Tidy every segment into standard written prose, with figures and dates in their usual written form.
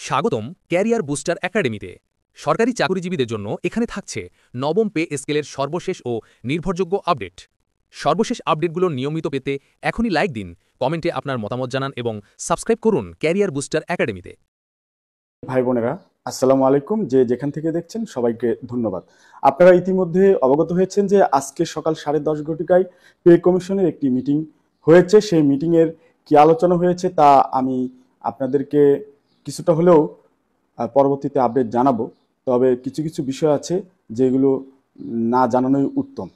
স্বাগতম career booster একাডেমিতে। সরকারি চাকরিজীবীদের জন্য এখানে থাকছে নবম পে স্কেলের সর্বশেষ ও নির্ভরযোগ্য আপডেট। সর্বশেষ আপডেটগুলো নিয়মিত পেতে এখনই লাইক দিন, কমেন্টে আপনার মতামত জানান এবং সাবস্ক্রাইব করুন ক্যারিয়ার বুস্টার একাডেমিতে। ভাই বোনেরা, আসসালামু আলাইকুম। যে যেখান থেকে দেখছেন সবাইকে ধন্যবাদ। আপনারা ইতিমধ্যে অবগত হয়েছেন যে আজকে সকাল 10:30 ঘটিকায় পে কমিশনের একটি মিটিং হয়েছে। সেই মিটিংয়ের কি আলোচনা হয়েছে তা আমি আপনাদেরকে কিছুটা হলেও পরবর্তীতে আপডেট জানাবো। তবে কিছু কিছু বিষয় আছে যেগুলো না জানানোই উত্তম।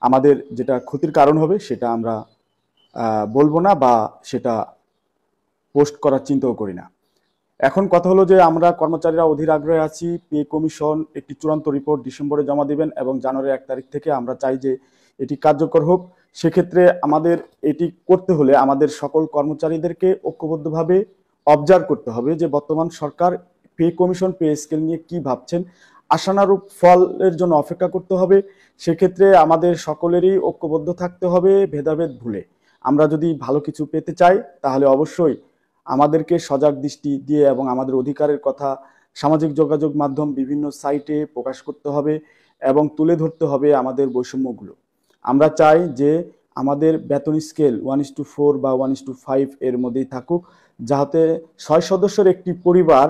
আমাদের যেটা ক্ষতির কারণ হবে সেটা আমরা বলবো না বা সেটা পোস্ট করার চিন্তাও করি না। এখন কথা হলো যে আমরা কর্মচারীরা অধীর আগ্রহে আছি। পে কমিশন একটি চূড়ান্ত রিপোর্ট ডিসেম্বরে জমা দিবেন এবং জানুয়ারি 1 তারিখ থেকে আমরা চাই যে এটি কার্যকর হোক। সেক্ষেত্রে আমাদের এটি করতে হলে আমাদের সকল কর্মচারীদেরকে ঐক্যবদ্ধভাবে অবজার্ভ করতে হবে যে বর্তমান সরকার পে কমিশন পে স্কেল নিয়ে কি ভাবছেন। আশানুরূপ ফলের জন্য অপেক্ষা করতে হবে। সেক্ষেত্রে আমাদের সকলেরই ঐক্যবদ্ধ থাকতে হবে, ভেদাভেদ ভুলে। আমরা যদি ভালো কিছু পেতে চাই তাহলে অবশ্যই আমাদেরকে সজাগ দৃষ্টি দিয়ে এবং আমাদের অধিকারের কথা সামাজিক যোগাযোগ মাধ্যম বিভিন্ন সাইটে প্রকাশ করতে হবে এবং তুলে ধরতে হবে আমাদের বৈষম্যগুলো। আমরা চাই যে আমাদের বেতন স্কেল 1:4 বা 1:5 এর মধ্যেই থাকুক, যাতে 6 সদস্যের একটি পরিবার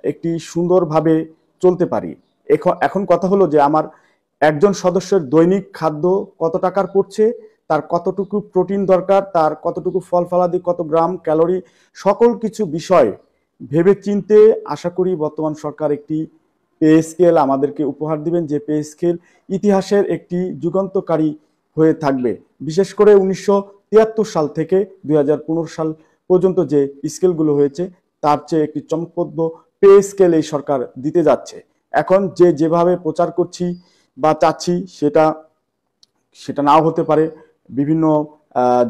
একটি সুন্দরভাবে চলতে পারি। এখন কথা হলো যে আমার একজন সদস্যের দৈনিক খাদ্য কত টাকার পড়ছে, তার কতটুকু প্রোটিন দরকার, তার কতটুকু ফল ফলাদি, কত গ্রাম ক্যালোরি, সকল কিছু বিষয় ভেবে চিনতে আশা করি বর্তমান সরকার একটি পে স্কেল আমাদেরকে উপহার দিবেন, যে পে স্কেল ইতিহাসের একটি যুগান্তকারী হয়ে থাকবে। বিশেষ করে 1973 সাল থেকে 2015 সাল পর্যন্ত যে স্কেলগুলো হয়েছে তার চেয়ে একটি চমকপ্রদ পে স্কেল এই সরকার দিতে যাচ্ছে। এখন যেভাবে প্রচার করছি বা চাচ্ছি সেটা নাও হতে পারে। বিভিন্ন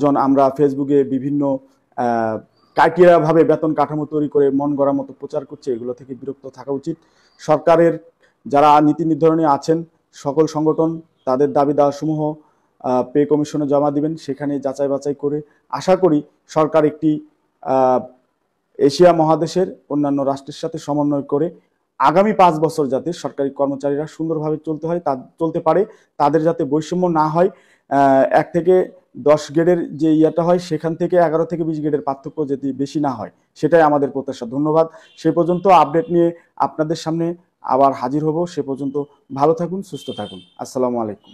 জন আমরা ফেসবুকে বিভিন্ন ক্রাইটেরিয়াভাবে বেতন কাঠামো তৈরি করে মন গড়ার মতো প্রচার করছে, এগুলো থেকে বিরক্ত থাকা উচিত। সরকারের যারা নীতি নির্ধারণী আছেন সকল সংগঠন তাদের দাবি দাওয়াসমূহ পে কমিশনে জমা দিবেন, সেখানে যাচাই বাছাই করে আশা করি সরকার একটি এশিয়া মহাদেশের অন্যান্য রাষ্ট্রের সাথে সমন্বয় করে আগামী 5 বছর যাতে সরকারি কর্মচারীরা সুন্দরভাবে চলতে পারে, তাদের যাতে বৈষম্য না হয়। 1 থেকে 10 গ্রেডের যে ইয়েটা হয় সেখান থেকে 11 থেকে 20 গ্রেডের পার্থক্য যদি বেশি না হয়, সেটাই আমাদের প্রত্যাশা। ধন্যবাদ। সে পর্যন্ত আপডেট নিয়ে আপনাদের সামনে আবার হাজির হব। সে পর্যন্ত ভালো থাকুন, সুস্থ থাকুন। আসসালামু আলাইকুম।